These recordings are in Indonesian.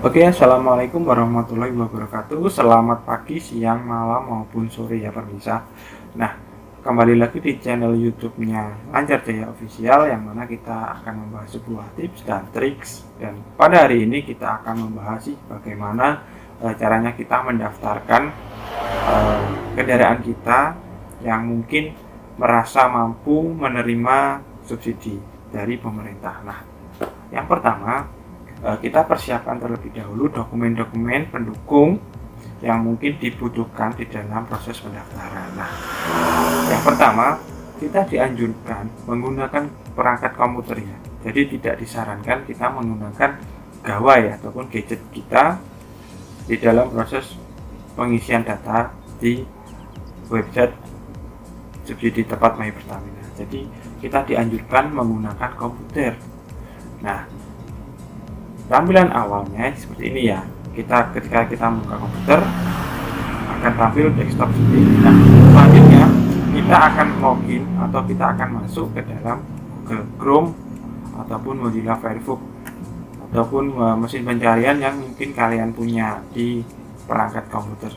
Oke, assalamualaikum warahmatullahi wabarakatuh. Selamat pagi, siang, malam maupun sore ya pemirsa. Nah, kembali lagi di channel YouTube-nya Lancar Jaya Official, yang mana kita akan membahas sebuah tips dan triks. Dan pada hari ini kita akan membahas bagaimana caranya kita mendaftarkan kendaraan kita yang mungkin merasa mampu menerima subsidi dari pemerintah. Nah, yang pertama, kita persiapkan terlebih dahulu dokumen-dokumen pendukung yang mungkin dibutuhkan di dalam proses pendaftaran. Nah, yang pertama, kita dianjurkan menggunakan perangkat komputer ya. Jadi tidak disarankan kita menggunakan gawai ataupun gadget kita di dalam proses pengisian data di website subsidi tepat My Pertamina. Jadi kita dianjurkan menggunakan komputer. Nah, tampilan awalnya seperti ini ya. Ketika kita membuka komputer akan tampil desktop seperti ini. Nah, selanjutnya kita akan login atau kita akan masuk ke dalam Google Chrome ataupun Mozilla Firefox ataupun mesin pencarian yang mungkin kalian punya di perangkat komputer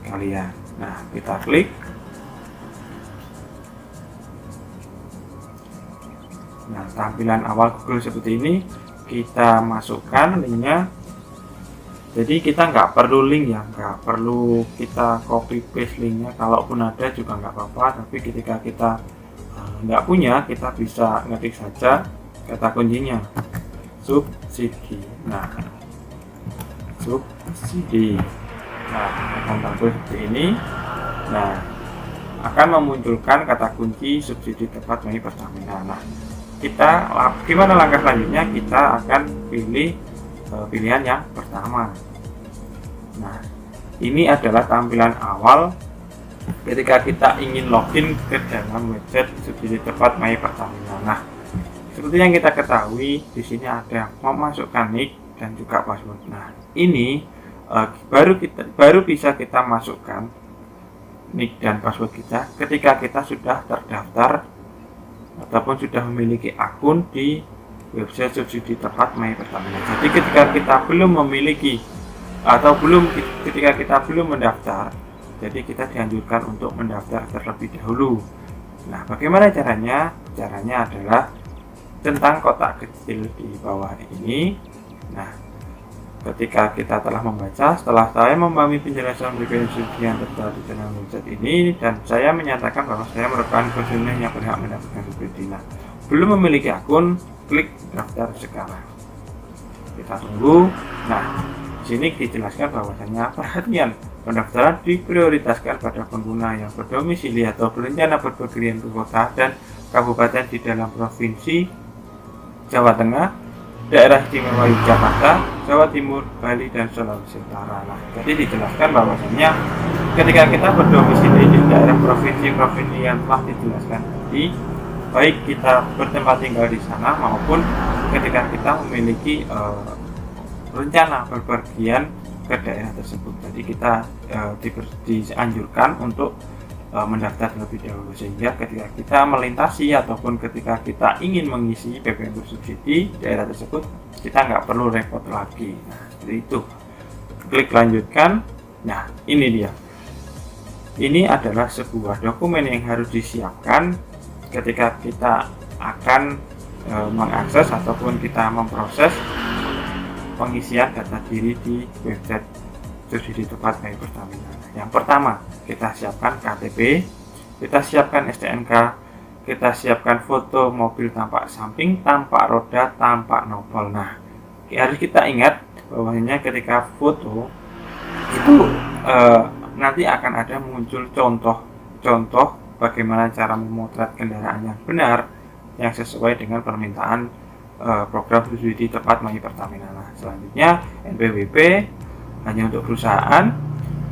kalian. Nah, kita klik. Nah, tampilan awal Google seperti ini. Kita masukkan linknya. Jadi kita nggak perlu link ya, nggak perlu kita copy paste linknya. Kalaupun ada juga nggak apa-apa, tapi ketika kita nggak punya, kita bisa ngetik saja kata kuncinya subsidi. Nah, subsidi. Nah, akan tampil seperti ini. Nah, akan memunculkan kata kunci subsidi tepat My Pertamina. Nah, kita gimana langkah selanjutnya? Kita akan pilih pilihan yang pertama. Nah, ini adalah tampilan awal ketika kita ingin login ke dalam website subsidi tepat My Pertamina. Nah, seperti yang kita ketahui di sini ada memasukkan nick dan juga password. Nah, ini baru bisa kita masukkan nick dan password kita ketika kita sudah terdaftar ataupun sudah memiliki akun di website subsidi tepat My Pertamina. Jadi ketika kita belum memiliki atau ketika kita belum mendaftar, jadi kita dianjurkan untuk mendaftar terlebih dahulu. Nah, bagaimana caranya? Caranya adalah centang kotak kecil di bawah ini. Nah, ketika kita telah membaca, setelah saya memahami penjelasan BPM subsidi yang tertera di dalam website ini dan saya menyatakan bahwa saya merupakan konsumen yang berhak mendapatkan subsidi. Nah, belum memiliki akun, klik daftar sekarang. Kita tunggu. Nah, di sini dijelaskan bahwasanya perhatian, pendaftaran diprioritaskan pada pengguna yang berdomisili atau berencana berpergian ke kota dan kabupaten di dalam provinsi Jawa Tengah, Daerah Istimewa Yogyakarta, Jawa Timur, Bali, dan Sulawesi Utara. Nah, jadi dijelaskan bahwasanya ketika kita berdomisili di daerah provinsi-provinsi yang telah dijelaskan tadi, baik kita bertempat tinggal di sana maupun ketika kita memiliki rencana berpergian ke daerah tersebut. Jadi kita dianjurkan untuk mendaftar terlebih dahulu, sehingga ketika kita melintasi ataupun ketika kita ingin mengisi BBM bersubsidi daerah tersebut, kita nggak perlu repot lagi. Nah, seperti itu. Klik lanjutkan. Nah, ini dia. Ini adalah sebuah dokumen yang harus disiapkan ketika kita akan mengakses ataupun kita memproses pengisian data diri di website subsidi tepat My Pertamina. Yang pertama, kita siapkan KTP, kita siapkan STNK, kita siapkan foto mobil tampak samping, tampak roda, tampak nopol. Nah, harus kita ingat bahwasanya ketika foto itu nanti akan ada muncul contoh bagaimana cara memotret kendaraan yang benar yang sesuai dengan permintaan program subsidi tepat My Pertamina. Nah, selanjutnya NPWP hanya untuk perusahaan,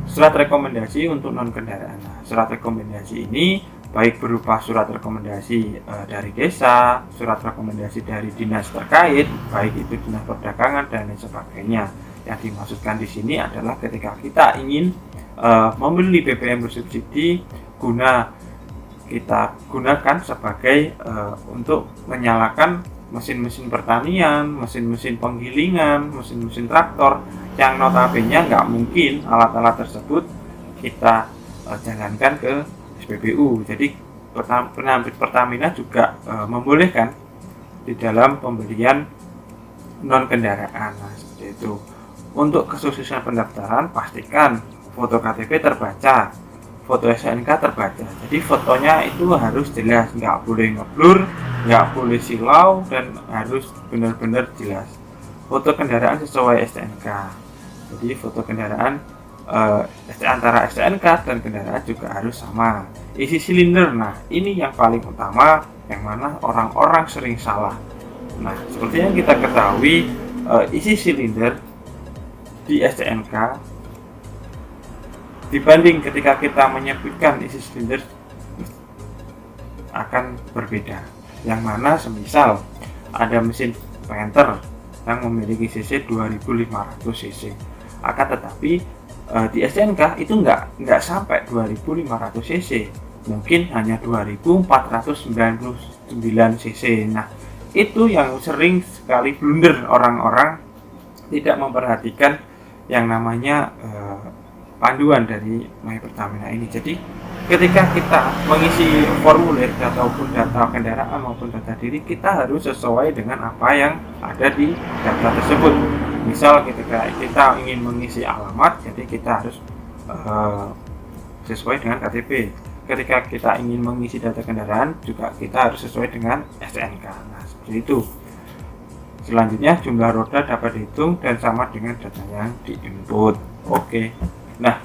surat rekomendasi untuk non kendaraan. Nah, surat rekomendasi ini baik berupa surat rekomendasi dari desa, surat rekomendasi dari dinas terkait, baik itu dinas perdagangan dan lain sebagainya. Yang dimaksudkan di sini adalah ketika kita ingin membeli BBM bersubsidi guna kita gunakan sebagai untuk menyalakan mesin-mesin pertanian, mesin-mesin penggilingan, mesin-mesin traktor yang notabene nggak mungkin alat-alat tersebut kita jalankan ke SPBU. Jadi penerbit Pertamina juga membolehkan di dalam pembelian non kendaraan. Nah, seperti itu. Untuk kesuksesan pendaftaran, pastikan foto KTP terbaca, foto STNK terbaca. Jadi fotonya itu harus jelas, nggak boleh ngeblur, nggak boleh silau, dan harus benar-benar jelas. Foto kendaraan sesuai STNK. Jadi foto kendaraan antara STNK dan kendaraan juga harus sama. Isi silinder, nah ini yang paling utama, yang mana orang-orang sering salah. Nah, seperti yang kita ketahui, isi silinder di STNK dibanding ketika kita menyebutkan isi silinder akan berbeda. Yang mana semisal ada mesin Panther yang memiliki cc 2500 cc, akan tetapi di STNK itu nggak sampai 2500 cc, mungkin hanya 2499 cc. Nah, itu yang sering sekali blunder orang-orang, tidak memperhatikan yang namanya panduan dari My Pertamina ini. Jadi ketika kita mengisi formulir ataupun data kendaraan maupun data diri, kita harus sesuai dengan apa yang ada di data tersebut. Misal ketika kita ingin mengisi alamat, jadi kita harus sesuai dengan KTP. Ketika kita ingin mengisi data kendaraan, juga kita harus sesuai dengan STNK. Nah, seperti itu. Selanjutnya, jumlah roda dapat dihitung dan sama dengan data yang diinput. Oke. Nah,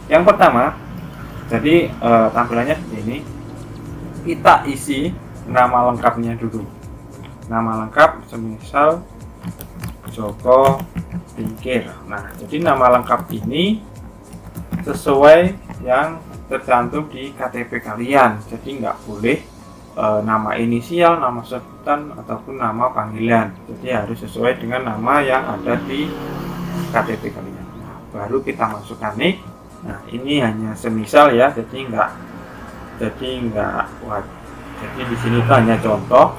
yang pertama, jadi tampilannya seperti ini. Kita isi nama lengkapnya dulu. Nama lengkap semisal Joko Tingkir. Nah, jadi nama lengkap ini sesuai yang tercantum di KTP kalian. Jadi nggak boleh nama inisial, nama sebutan, ataupun nama panggilan. Jadi harus sesuai dengan nama yang ada di KTP kalian. Nah, baru kita masukkan nik. Nah, ini hanya semisal ya, jadi nggak jadi di sini itu hanya contoh.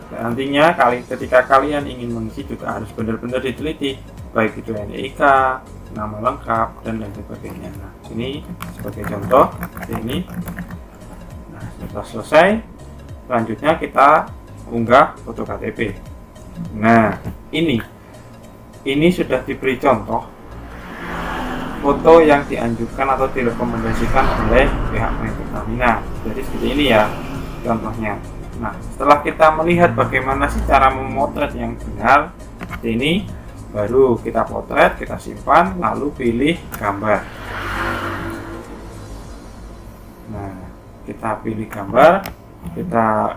Nantinya ketika kalian ingin mengisi juga harus benar-benar diteliti, baik itu NIK, nama lengkap, dan lain sebagainya. Nah, ini sebagai contoh ini. Nah, setelah selesai, selanjutnya kita unggah foto KTP. Nah, ini sudah diberi contoh foto yang dianjurkan atau direkomendasikan oleh pihak My Pertamina. Jadi seperti ini ya contohnya. Nah, setelah kita melihat bagaimana sih cara memotret yang benar, seperti ini, baru kita potret, kita simpan, lalu pilih gambar. Nah, kita pilih gambar, kita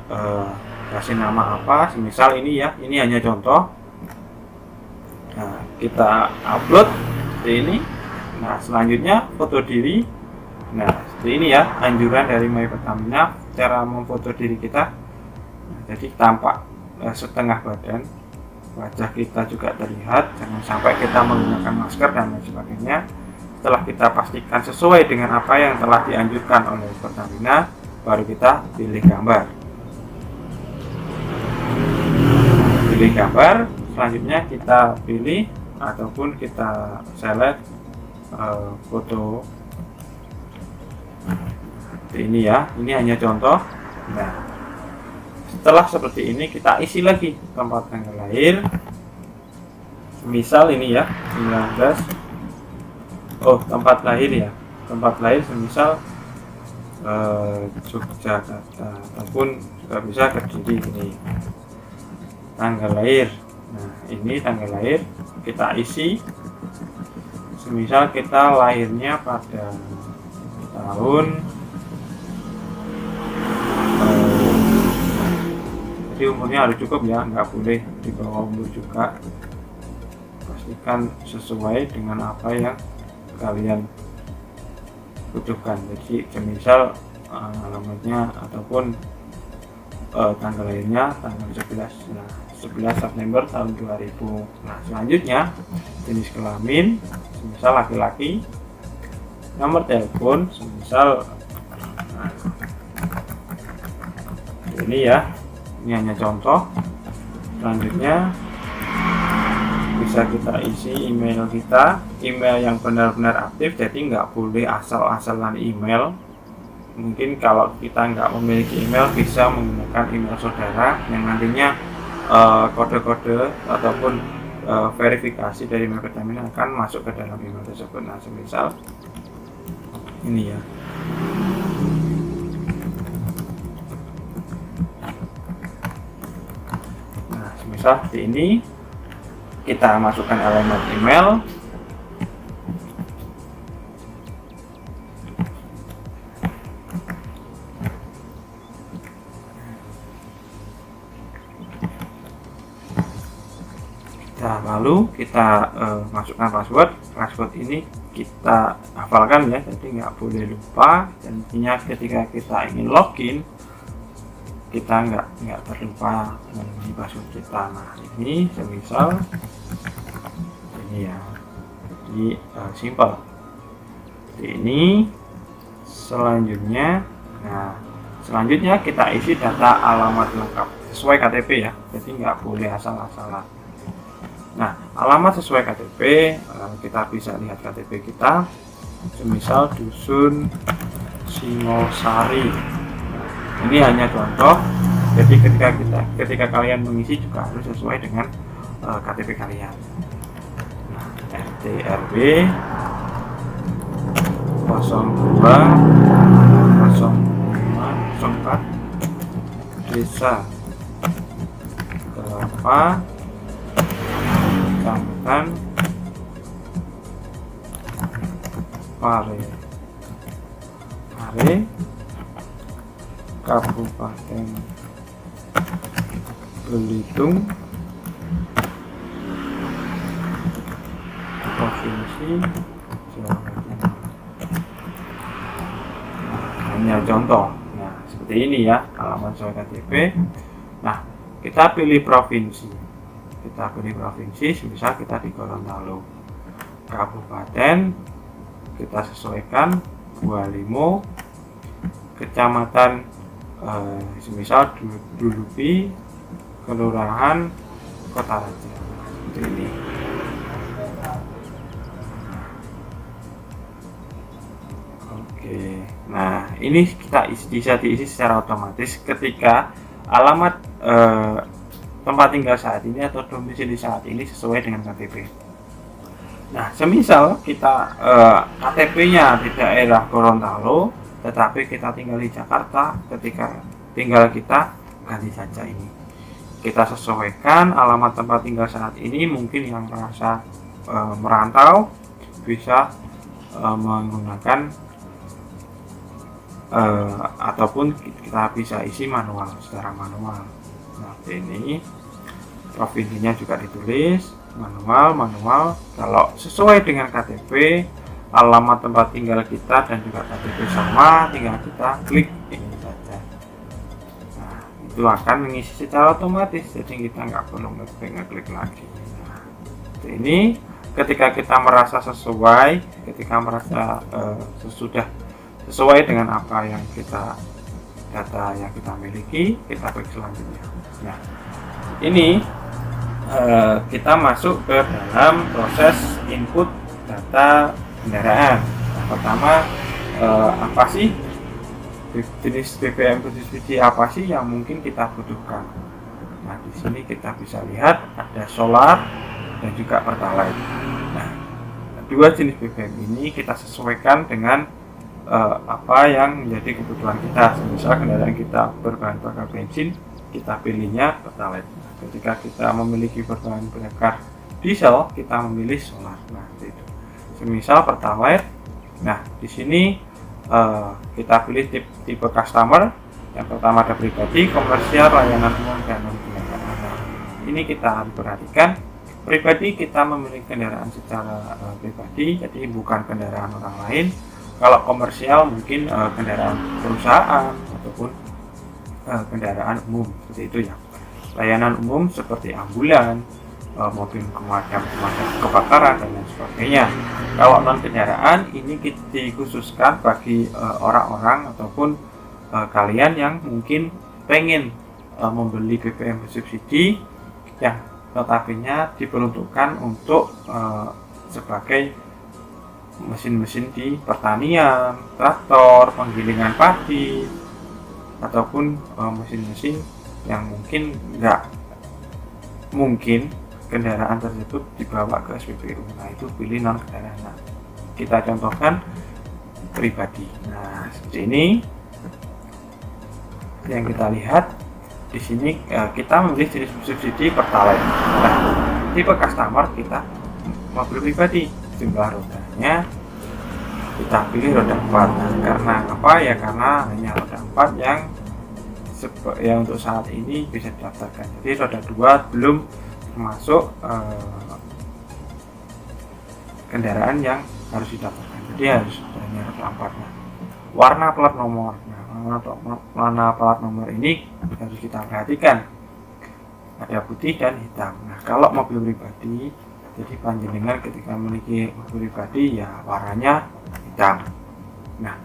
kasih nama apa, semisal ini ya, ini hanya contoh. Nah, kita upload seperti ini. Nah, selanjutnya foto diri. Nah, seperti ini ya anjuran dari My Pertamina cara memfoto diri kita. Nah, jadi tampak setengah badan, wajah kita juga terlihat, jangan sampai kita menggunakan masker dan lain sebagainya. Setelah kita pastikan sesuai dengan apa yang telah dianjurkan oleh Pertamina, baru kita pilih gambar. Pilih gambar, selanjutnya kita pilih ataupun kita select foto. Ini ya, ini hanya contoh. Nah, setelah seperti ini kita isi lagi tempat tanggal lahir. Misal ini ya 19. Oh, tempat lahir ya. Tempat lahir semisal Yogyakarta, ataupun juga bisa Kediri ini. Tanggal lahir. Nah, ini tanggal lahir kita isi. Semisal kita lahirnya pada tahun jadi umurnya harus cukup ya, nggak boleh di bawah umur juga. Pastikan sesuai dengan apa yang kalian butuhkan. Jadi semisal alamatnya ataupun tanggal lahirnya tanggal 11 September tahun 2000. Nah, selanjutnya jenis kelamin semisal laki-laki, nomor telepon semisal ini ya Ini hanya contoh. Selanjutnya bisa kita isi email kita, email yang benar-benar aktif, jadi nggak boleh asal-asalan email. Mungkin kalau kita nggak memiliki email, bisa menggunakan email saudara yang nantinya kode-kode ataupun verifikasi dari MyPertamina akan masuk ke dalam email tersebut. Nah, semisal ini ya. Nah, semisal seperti ini, kita masukkan alamat email. Nah, lalu kita masukkan password ini kita hafalkan ya, jadi nggak boleh lupa. Dan intinya ketika kita ingin login, kita nggak terlupa mengenai password kita. Nah, ini semisal ini ya, jadi simple seperti ini. Selanjutnya kita isi data alamat lengkap sesuai KTP ya, jadi nggak boleh asal-asalan. Nah, alamat sesuai KTP, kita bisa lihat KTP kita, semisal Dusun Singosari. Ini hanya contoh, jadi ketika kalian mengisi juga harus sesuai dengan KTP kalian. Nah, RT RW 02 05 04 Desa Kelapa, Kecamatan Pare, Kabupaten Belitung, Provinsi Jawa Timur. Hanya contoh. Nah, seperti ini ya alamat sesuai KTP. Nah, kita pilih provinsi. Misal kita di Gorontalo. Kabupaten kita sesuaikan Bualimo. Kecamatan semisal Dulupi, Kelurahan Kota Raja. Seperti ini. Oke. Nah, ini bisa diisi secara otomatis ketika alamat tempat tinggal saat ini atau domisili saat ini sesuai dengan KTP. Nah, semisal kita KTP-nya di daerah Gorontalo, tetapi kita tinggal di Jakarta, ketika tinggal kita ganti saja ini. Kita sesuaikan alamat tempat tinggal saat ini. Mungkin yang merasa merantau bisa menggunakan ataupun kita bisa isi secara manual. Nah, ini provinsinya juga ditulis manual. Kalau sesuai dengan KTP, alamat tempat tinggal kita dan juga KTP sama, tinggal kita klik ini saja. Nah, itu akan mengisi secara otomatis, jadi kita nggak perlu ngeklik lagi. Nah, ini ketika kita merasa sesuai, sudah sesuai dengan apa yang data yang kita miliki, kita klik selanjutnya. Nah, ini kita masuk ke dalam proses input data kendaraan. Nah, pertama, apa sih jenis BBM subsidi apa sih yang mungkin kita butuhkan? Nah, di sini kita bisa lihat ada solar dan juga pertalite. Nah, dua jenis BBM ini kita sesuaikan dengan apa yang menjadi kebutuhan kita. Misal kendaraan kita berbahan bakar bensin, kita pilihnya pertalite. Ketika kita memiliki berbahan bakar diesel, kita memilih solar. Nah, itu. Semisal pertalite. Nah, di sini kita pilih tipe customer. Yang pertama ada pribadi, komersial, layanan umum, dan non-kendaraan. Nah, ini kita harus perhatikan. Pribadi kita memiliki kendaraan secara pribadi, jadi bukan kendaraan orang lain. Kalau komersial mungkin kendaraan perusahaan ataupun kendaraan umum, seperti itu ya. Layanan umum seperti ambulan, mobil pemadam kebakaran dan lain sebagainya. Kalau non kendaraan ini dikhususkan bagi orang-orang ataupun kalian yang mungkin pengen membeli BBM bersubsidi yang notabene diperuntukkan untuk sebagai mesin-mesin di pertanian, traktor, penggilingan padi, ataupun mesin-mesin yang mungkin nggak mungkin kendaraan tersebut dibawa ke SPBU. Nah, itu pilih non kendaraan. Nah, kita contohkan pribadi. Nah, seperti ini yang kita lihat di sini. Kita memilih jenis subsidi Pertalite. Nah, tipe customer kita mobil pribadi, jumlah rodanya kita pilih roda 4. Nah, karena apa ya? Karena hanya roda 4 yang untuk saat ini bisa didaftarkan. Jadi roda 2 belum termasuk kendaraan yang harus didaftarkan. Jadi harus hanya roda 4. Nah, warna plat nomor. Nah, warna plat nomor ini harus kita perhatikan. Ada putih dan hitam. Nah, kalau mobil pribadi, jadi panjenengan ketika memiliki mobil pribadi ya warnanya hitam. Nah,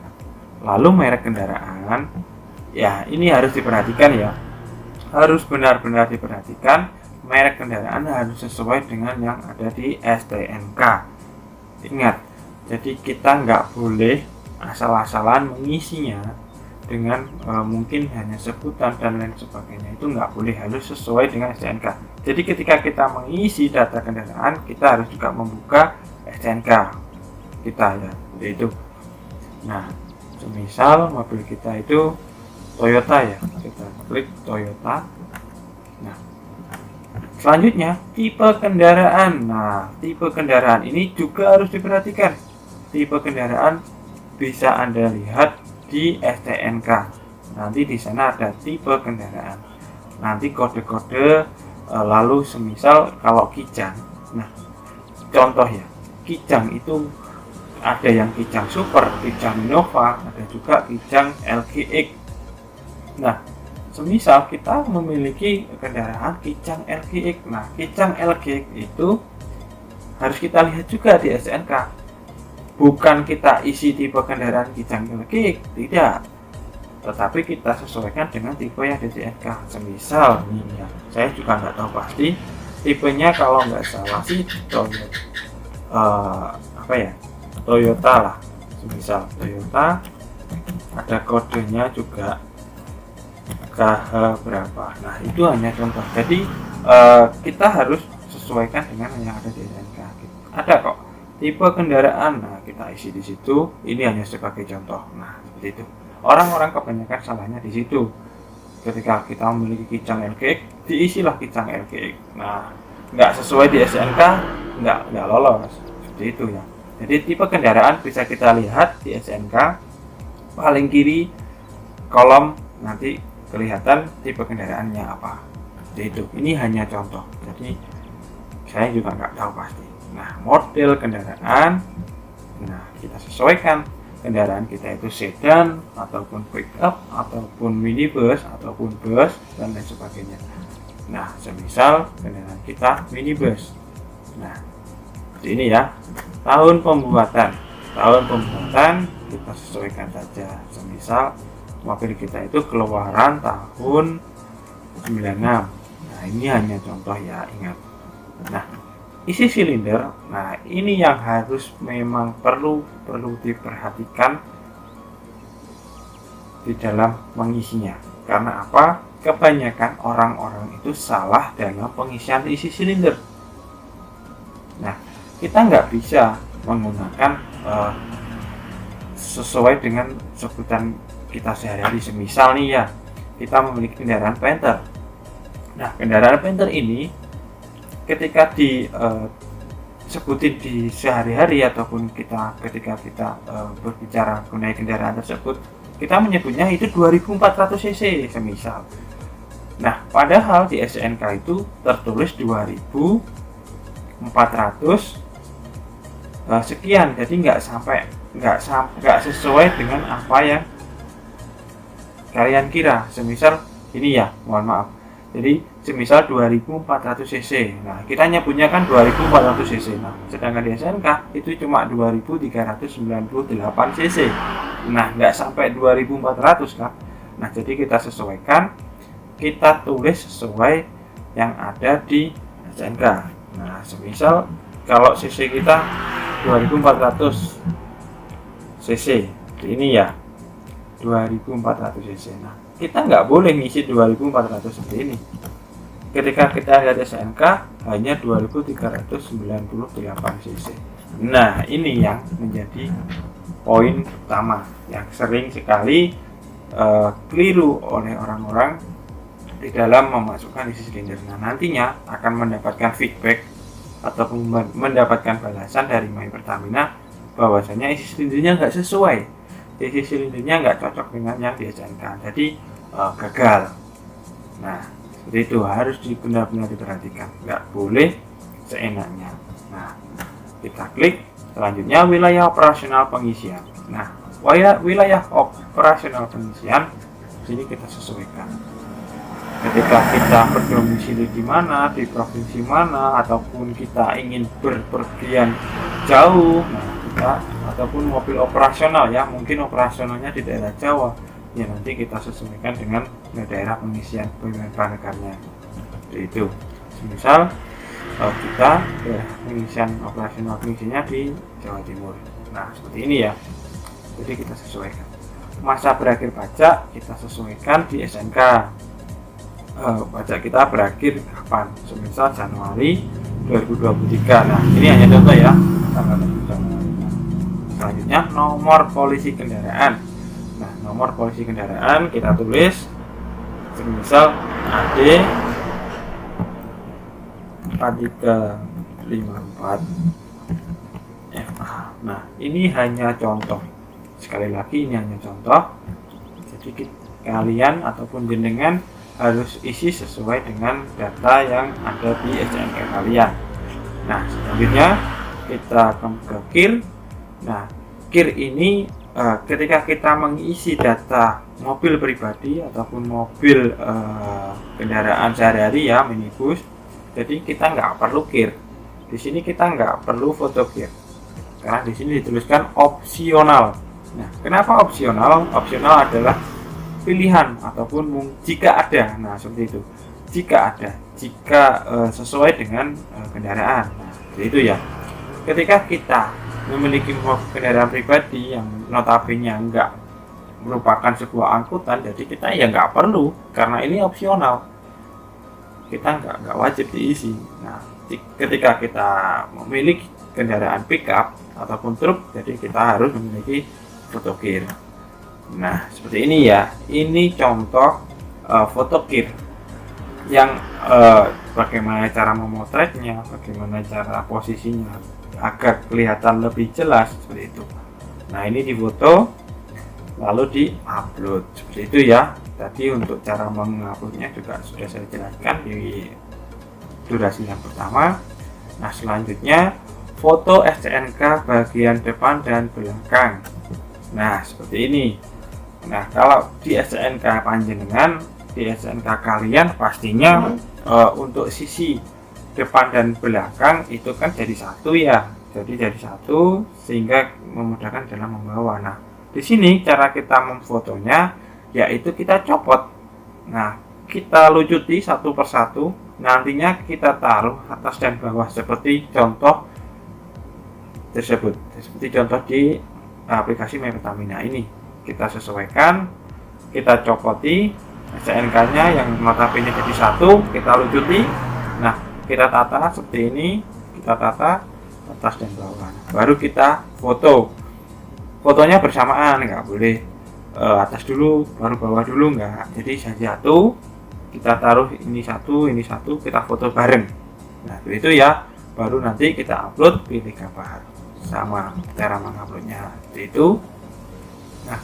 lalu merek kendaraan, ya ini harus diperhatikan ya. Harus benar-benar diperhatikan, merek kendaraan harus sesuai dengan yang ada di STNK. Ingat, jadi kita nggak boleh asal-asalan mengisinya dengan mungkin hanya sebutan dan lain sebagainya. Itu nggak boleh, harus sesuai dengan STNK. Jadi ketika kita mengisi data kendaraan, kita harus juga membuka STNK kita ya, seperti itu. Nah, semisal mobil kita itu Toyota ya, kita klik Toyota. Nah, selanjutnya tipe kendaraan. Nah, tipe kendaraan ini juga harus diperhatikan. Tipe kendaraan bisa Anda lihat di STNK. Nanti di sana ada tipe kendaraan. Nanti kode-kode, lalu semisal kalau Kijang. Nah, contoh ya, Kijang itu ada yang Kijang Super, Kijang Innova, ada juga Kijang LGX. Nah, semisal kita memiliki kendaraan Kijang LGX. Nah, Kijang LGX itu harus kita lihat juga di STNK. Bukan kita isi tipe kendaraan Kijang LGX, tidak, tetapi kita sesuaikan dengan tipe yang ada di STNK. Semisal ini ya, saya juga nggak tahu pasti tipenya, kalau nggak salah sih Toyota lah. Semisal Toyota, ada kodenya juga KH berapa. Nah, itu hanya contoh. Jadi kita harus sesuaikan dengan yang ada di STNK. Ada kok tipe kendaraan, nah kita isi di situ. Ini hanya sebagai contoh. Nah, seperti itu. Orang-orang kebanyakan salahnya di situ. Ketika kita memiliki Kijang LGX, diisilah Kijang LGX. Nah, nggak sesuai di STNK, nggak lolos. Seperti itu ya. Jadi tipe kendaraan bisa kita lihat di STNK. Paling kiri kolom nanti kelihatan tipe kendaraannya apa. Seperti itu. Ini hanya contoh. Jadi saya juga nggak tahu pasti. Nah, model kendaraan, nah kita sesuaikan kendaraan kita itu sedan ataupun pickup ataupun minibus ataupun bus dan lain sebagainya. Nah, semisal kendaraan kita minibus. Nah, ini ya, tahun pembuatan kita sesuaikan saja. Semisal mobil kita itu keluaran tahun 96. Nah, ini hanya contoh ya, ingat. Nah, isi silinder, nah ini yang harus memang perlu diperhatikan di dalam mengisinya. Karena apa? Kebanyakan orang-orang itu salah dalam pengisian isi silinder. Nah, kita nggak bisa menggunakan sesuai dengan sebutan kita sehari-hari. Semisal nih ya, kita memiliki kendaraan Panther. Nah, kendaraan Panther ini ketika disebutin di sehari-hari ataupun ketika kita berbicara mengenai kendaraan tersebut, kita menyebutnya itu 2400 cc semisal. Nah, padahal di STNK itu tertulis 2400 sekian. Jadi nggak sesuai dengan apa yang kalian kira. Semisal ini ya, mohon maaf. Jadi semisal 2400 cc. Nah, kita nyebutnya kan 2400 cc. Nah, sedangkan di STNK itu cuma 2398 cc. Nah, nggak sampai 2400 kan. Nah, jadi kita sesuaikan kita tulis sesuai yang ada di STNK. Nah, semisal kalau cc kita 2400 cc, ini ya 2400 cc. Nah, kita nggak boleh ngisi 2400 seperti ini. Ketika kita lihat STNK hanya 2398 cc. Nah, ini yang menjadi poin utama yang sering sekali keliru oleh orang-orang di dalam memasukkan isi silinder. Nah, nantinya akan mendapatkan feedback ataupun mendapatkan balasan dari My Pertamina bahwasanya isi silindernya nggak sesuai, isi silindernya nggak cocok dengan yang di STNK, jadi gagal. Nah, seperti itu harus benar-benar diperhatikan, nggak boleh seenaknya. Nah, kita klik selanjutnya wilayah operasional pengisian. Nah, wilayah operasional pengisian sini kita sesuaikan. Ketika kita berdomisili di mana, di provinsi mana, ataupun kita ingin berpergian jauh, nah kita ataupun mobil operasional ya, mungkin operasionalnya di daerah Jawa, ya nanti kita sesuaikan dengan daerah pengisian bahan bakarnya. Itu, misal kita pengisian operasional pengisiannya di Jawa Timur. Nah, seperti ini ya. Jadi kita sesuaikan. Masa berakhir pajak kita sesuaikan di SNK. Pajak kita berakhir kapan? Semisal Januari 2023. Nah, ini hanya contoh ya. Selanjutnya nomor polisi kendaraan. Nah, nomor polisi kendaraan kita tulis semisal AD 4354 FA. Nah, ini hanya contoh. Sekali lagi ini hanya contoh. Jadi kalian ataupun jenengan harus isi sesuai dengan data yang ada di STNK kalian. Nah, selanjutnya kita akan ke KIR. Nah, KIR ini ketika kita mengisi data mobil pribadi ataupun mobil kendaraan sehari-hari ya, minibus, jadi kita nggak perlu KIR. Di sini kita nggak perlu foto KIR karena di sini dituliskan opsional. Nah, kenapa opsional? Opsional adalah pilihan ataupun jika ada. Nah, seperti itu. Jika ada, jika sesuai dengan kendaraan. Nah, itu ya. Ketika kita memiliki kendaraan pribadi yang notabene enggak merupakan sebuah angkutan, jadi kita ya nggak perlu karena ini opsional. Kita nggak wajib diisi. Nah, ketika kita memiliki kendaraan pickup ataupun truk, jadi kita harus memiliki foto KIR. Nah, seperti ini ya. Ini contoh foto KIR yang bagaimana cara memotretnya, bagaimana cara posisinya agar kelihatan lebih jelas seperti itu. Nah, ini difoto lalu di-upload seperti itu ya. Tadi untuk cara menguploadnya juga sudah saya jelaskan di durasi yang pertama. Nah, selanjutnya foto STNK bagian depan dan belakang. Nah, seperti ini. Nah, kalau di STNK panjenengan, di STNK kalian pastinya untuk sisi depan dan belakang itu kan jadi satu ya. Jadi jadi satu sehingga memudahkan dalam membawa. Nah, di sini cara kita memfotonya yaitu kita copot. Nah, kita lucuti satu persatu. Nantinya kita taruh atas dan bawah seperti contoh tersebut. Seperti contoh di aplikasi My Pertamina ini. Kita sesuaikan, kita copoti STNK-nya yang notabene jadi satu, kita lucuti. Nah, kita tata seperti ini, kita tata atas dan bawah. Baru kita foto. Fotonya bersamaan, nggak boleh atas dulu, baru bawah dulu, nggak. Jadi satu, kita taruh ini satu, kita foto bareng. Nah, itu ya. Baru nanti kita upload, pilih gambar. Sama cara menguploadnya itu. Nah,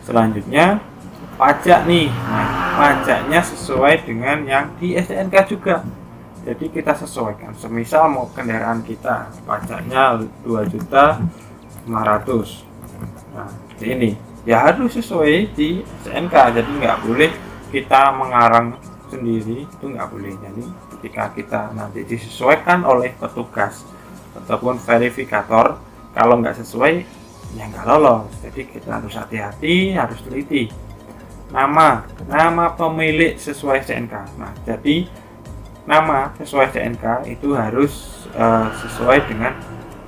selanjutnya pajak nih. Nah, pajaknya sesuai dengan yang di STNK juga. Jadi kita sesuaikan. Semisal mau kendaraan kita pajaknya 2.500.000. Nah, ini ya harus sesuai di STNK. Jadi nggak boleh kita mengarang sendiri, itu nggak boleh. Jadi ketika kita nanti disesuaikan oleh petugas ataupun verifikator, kalau nggak sesuai ya nggak lolos. Jadi kita harus hati-hati, harus teliti. nama pemilik sesuai STNK. Nah, jadi nama sesuai STNK itu harus sesuai dengan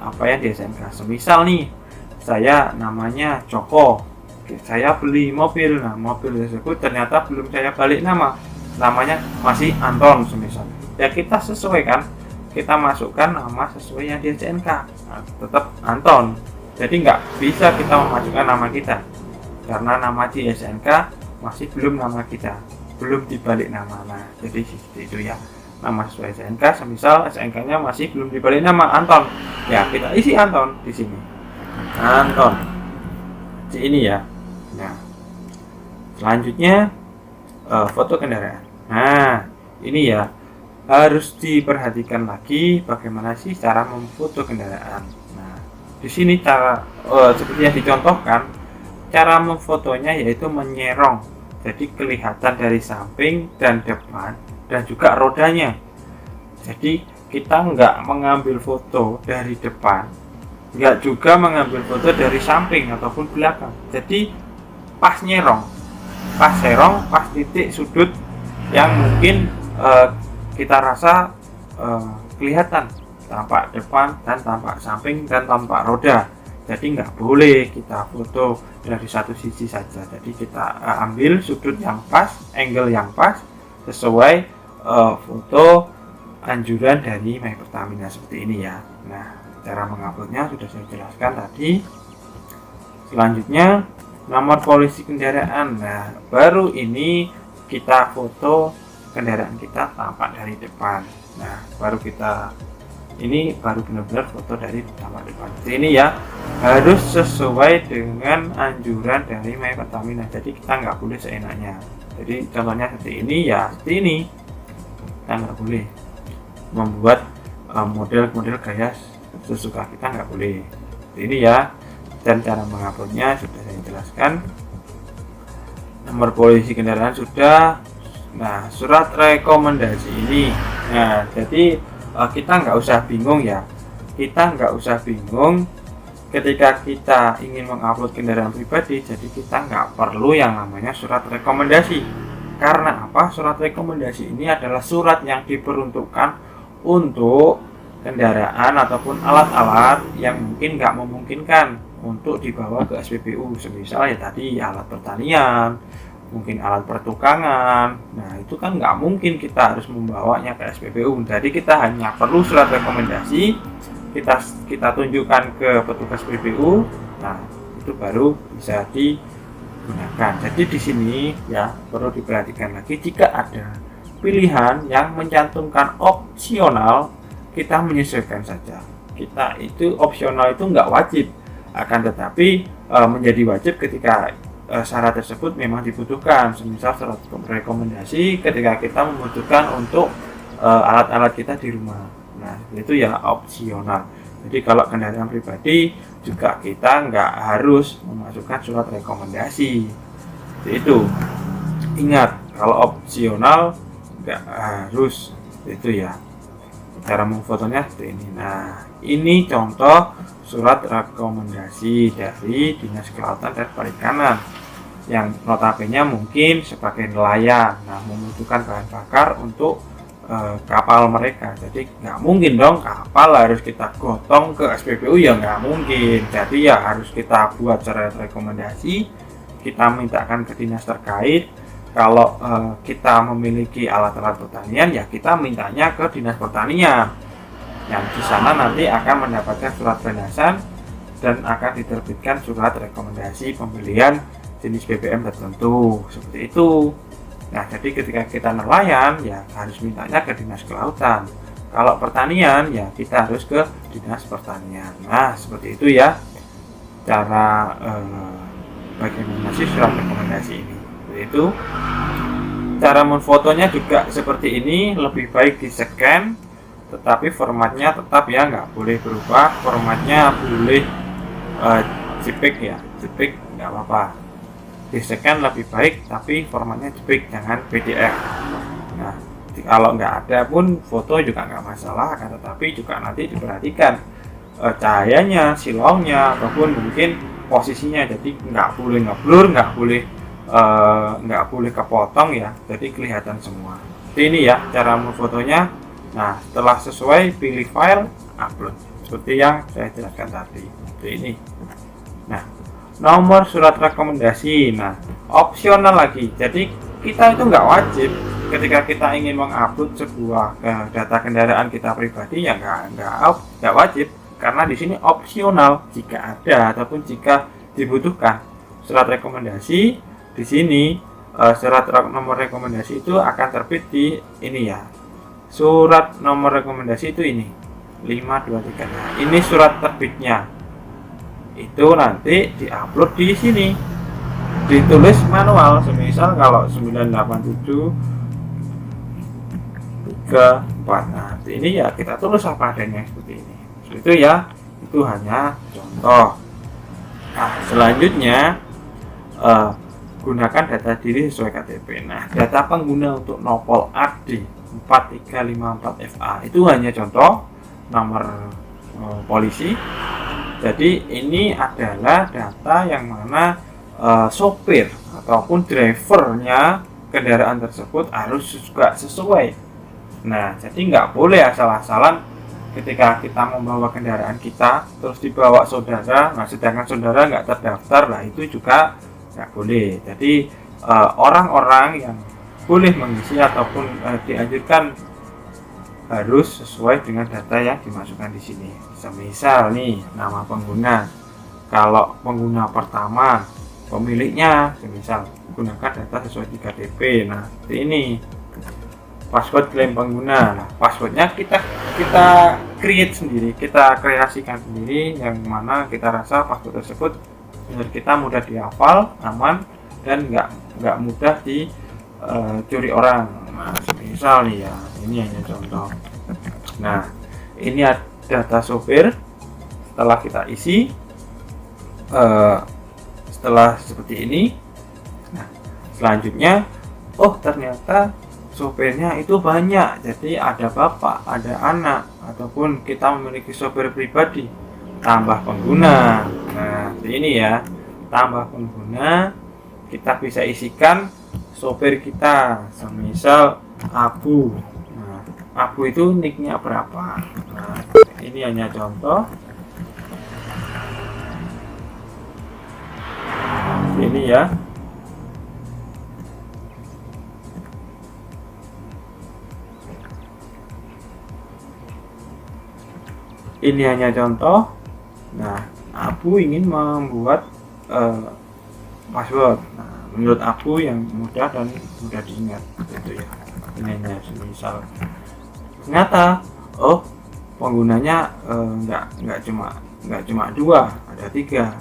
apa yang di STNK. Semisal nih, saya namanya Joko, oke, saya beli mobil. Nah, mobil tersebut ternyata belum saya balik namanya masih Anton semisal. Ya kita sesuaikan, kita masukkan nama sesuai yang di STNK. Nah, tetap Anton. Jadi nggak bisa kita memasukkan nama kita karena nama di STNK masih belum nama kita, belum dibalik nama. Nah, jadi seperti itu ya. Nama sesuai STNK, semisal STNK-nya masih belum dibalik nama Anton, ya kita isi Anton di sini. Anton di ini ya. Nah, selanjutnya foto kendaraan. Nah, ini ya harus diperhatikan lagi bagaimana sih cara memfoto kendaraan. Nah, di sini cara seperti yang dicontohkan, cara memfotonya yaitu menyerong, jadi kelihatan dari samping dan depan dan juga rodanya. Jadi kita nggak mengambil foto dari depan, nggak juga mengambil foto dari samping ataupun belakang. Jadi pas nyerong, pas titik sudut yang mungkin kita rasa kelihatan, tampak depan dan tampak samping dan tampak roda. Jadi nggak boleh kita foto dari satu sisi saja. Jadi kita ambil sudut yang pas, angle yang pas sesuai foto anjuran dari My Pertamina seperti ini ya. Nah, cara menguploadnya sudah saya jelaskan tadi. Selanjutnya nomor polisi kendaraan. Nah, baru ini kita foto kendaraan kita tampak dari depan. Nah, baru benar-benar foto dari tampak depan. Seperti ini ya, harus sesuai dengan anjuran dari My Pertamina. Jadi kita nggak boleh seenaknya. Jadi contohnya seperti ini ya, seperti ini. Kita nggak boleh membuat model-model gaya sesuka kita, nggak boleh. Ini ya, dan cara menguploadnya sudah saya jelaskan. Nomor polisi kendaraan sudah. Nah, surat rekomendasi ini, nah jadi kita nggak usah bingung ya, kita nggak usah bingung ketika kita ingin mengupload kendaraan pribadi. Jadi kita nggak perlu yang namanya surat rekomendasi. Karena apa? Surat rekomendasi ini adalah surat yang diperuntukkan untuk kendaraan ataupun alat-alat yang mungkin nggak memungkinkan untuk dibawa ke SPBU. Semisal ya tadi alat pertanian, mungkin alat pertukangan. Nah, itu kan nggak mungkin kita harus membawanya ke SPBU. Jadi kita hanya perlu surat rekomendasi, kita tunjukkan ke petugas SPBU. Nah, itu baru bisa digunakan. Jadi di sini ya perlu diperhatikan lagi, jika ada pilihan yang mencantumkan opsional, kita menyesuaikan saja. Kita itu opsional itu nggak wajib, akan tetapi menjadi wajib ketika syarat tersebut memang dibutuhkan. Semisal surat rekomendasi ketika kita membutuhkan untuk alat-alat kita di rumah. Nah, itu ya opsional. Jadi kalau kendaraan pribadi juga kita nggak harus memasukkan surat rekomendasi. Jadi itu ingat, kalau opsional nggak harus, itu ya. Cara memfotonya seperti ini. Nah, ini contoh surat rekomendasi dari Dinas Kelautan dan Perikanan yang notabene mungkin sebagai nelayan, nah membutuhkan bahan bakar untuk kapal mereka. Jadi nggak mungkin dong kapal harus kita gotong ke SPBU, ya nggak mungkin. Jadi ya harus kita buat surat rekomendasi, kita mintakan ke dinas terkait. Kalau kita memiliki alat-alat pertanian, ya kita mintanya ke dinas pertanian, yang di sana nanti akan mendapatkan surat penasan dan akan diterbitkan surat rekomendasi pembelian jenis BBM tertentu, seperti itu. Nah, jadi ketika kita nelayan ya harus mintanya ke dinas kelautan. Kalau pertanian ya kita harus ke dinas pertanian. Nah, seperti itu ya cara bagaimana sih surat rekomendasi ini. Itu cara memfotonya juga seperti ini, lebih baik di scan, tetapi formatnya tetap ya nggak boleh berubah. Formatnya boleh JPEG ya, JPEG nggak apa-apa. Di scan lebih baik, tapi formatnya JPEG, jangan PDF. Nah, kalau nggak ada pun foto juga nggak masalah, kan, tetapi juga nanti diperhatikan cahayanya, silongnya, ataupun mungkin posisinya. Jadi nggak boleh ngeblur, nggak boleh nggak boleh kepotong ya, jadi kelihatan semua. Ini ya cara memfotonya. Nah, setelah sesuai, pilih file, upload seperti yang saya jelaskan tadi. Seperti ini. Nah, nomor surat rekomendasi, nah opsional lagi. Jadi kita itu nggak wajib ketika kita ingin mengupload sebuah data kendaraan kita pribadi, ya nggak wajib, karena di sini opsional. Jika ada ataupun jika dibutuhkan surat rekomendasi, di sini surat nomor rekomendasi itu akan terbit di ini ya. Surat nomor rekomendasi itu ini 523. Nah, ini surat terbitnya. Itu nanti diupload di sini. Ditulis manual, semisal kalau 987 34. Nah, ini ya kita tulis apa adanya seperti ini. Itu ya, itu hanya contoh. Nah, selanjutnya gunakan data diri sesuai KTP. Nah, data pengguna untuk Nopol AD 4354FA itu hanya contoh nomor polisi. Jadi ini adalah data yang mana sopir ataupun drivernya kendaraan tersebut harus juga sesuai. Nah, jadi nggak boleh asal-asalan ketika kita membawa kendaraan kita terus dibawa saudara, nah sedangkan saudara nggak terdaftar, lah itu juga nggak boleh. Jadi orang-orang yang boleh mengisi ataupun dianjurkan harus sesuai dengan data yang dimasukkan di sini. Semisal nih nama pengguna, kalau pengguna pertama pemiliknya, semisal gunakan data sesuai di KTP. Nah, seperti ini. Password klaim pengguna. Nah, passwordnya kita create sendiri, kita kreasikan sendiri, yang mana kita rasa password tersebut menurut kita mudah dihafal, aman, dan nggak mudah dicuri orang. Nah, misal nih ya, ini hanya contoh. Nah, ini ada data sopir. Setelah kita isi, setelah seperti ini, nah selanjutnya, oh ternyata sopirnya itu banyak, jadi ada bapak, ada anak, ataupun kita memiliki sopir pribadi, tambah pengguna. Nah, ini ya, tambah pengguna, kita bisa isikan sopir kita, semisal Abu. Nah, Abu itu nicknya berapa? Nah, ini hanya contoh. Ini ya. Ini hanya contoh. Nah, Abu ingin membuat password. Nah, menurut Abu yang mudah dan mudah diingat, gitu ya. Ini hanya semisal. Ternyata, oh penggunanya nggak cuma 2, ada 3.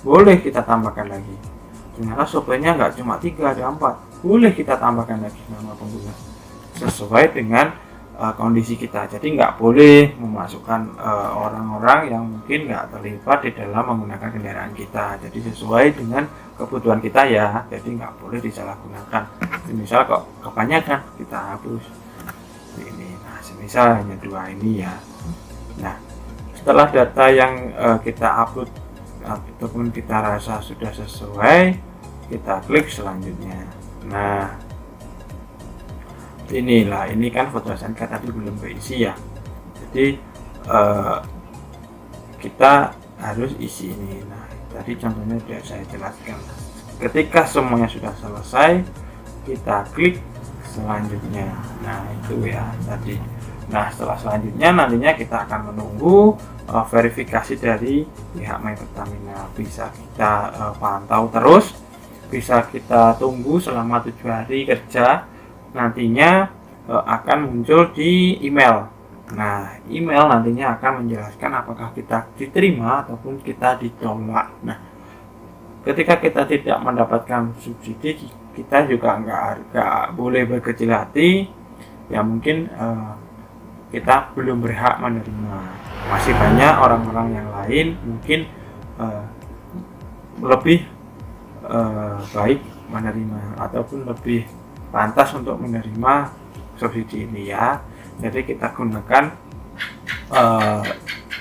Boleh kita tambahkan lagi. Ternyata sopirnya nggak cuma 3, ada 4. Boleh kita tambahkan lagi nama pengguna sesuai dengan kondisi kita. Jadi nggak boleh memasukkan orang-orang yang mungkin nggak terlibat di dalam menggunakan kendaraan kita. Jadi sesuai dengan kebutuhan kita ya. Jadi nggak boleh disalahgunakan. Misal kok kebanyakan, kita hapus ini. Nah, semisal hanya 2 ini ya. Nah, setelah data yang kita upload ataupun kita rasa sudah sesuai, kita klik selanjutnya. Nah, inilah, ini kan foto SNK tadi belum keisi ya, jadi kita harus isi ini. Nah, tadi contohnya sudah saya jelaskan. Ketika semuanya sudah selesai, kita klik selanjutnya. Nah, itu ya tadi. Nah, setelah selanjutnya nantinya kita akan menunggu verifikasi dari pihak My Pertamina. Bisa kita pantau terus, bisa kita tunggu selama 7 hari kerja. Nantinya akan muncul di email. Nah, email nantinya akan menjelaskan apakah kita diterima ataupun kita ditolak. Nah, ketika kita tidak mendapatkan subsidi, kita juga nggak boleh berkecil hati. Ya mungkin kita belum berhak menerima. Masih banyak orang-orang yang lain mungkin lebih baik menerima ataupun lebih pantas untuk menerima subsidi ini ya. Jadi kita gunakan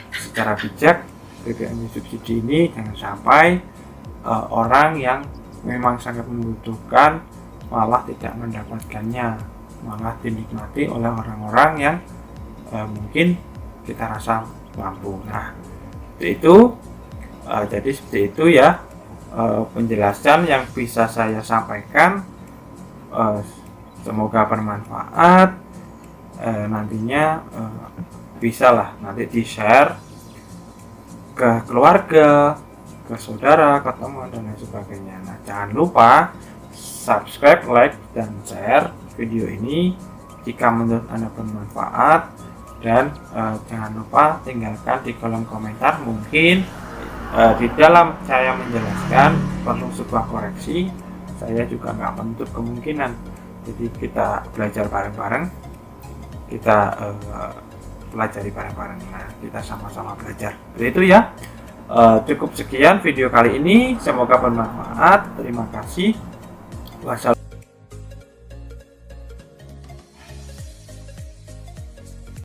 secara bijak BBM subsidi ini, jangan sampai orang yang memang sangat membutuhkan malah tidak mendapatkannya, malah dinikmati oleh orang-orang yang mungkin kita rasa mampu. Nah, jadi seperti itu ya penjelasan yang bisa saya sampaikan. Semoga bermanfaat. Nantinya bisalah nanti di-share ke keluarga, ke saudara, ke teman, dan lain sebagainya. Nah, jangan lupa subscribe, like, dan share video ini jika menurut Anda bermanfaat. Dan jangan lupa tinggalkan di kolom komentar, mungkin di dalam saya menjelaskan perlu sebuah koreksi. Saya juga nggak menutup kemungkinan. Jadi kita belajar bareng-bareng, kita pelajari bareng-bareng. Nah, kita sama-sama belajar. Jadi itu ya. Cukup sekian video kali ini. Semoga bermanfaat. Terima kasih. Wassalamualaikum.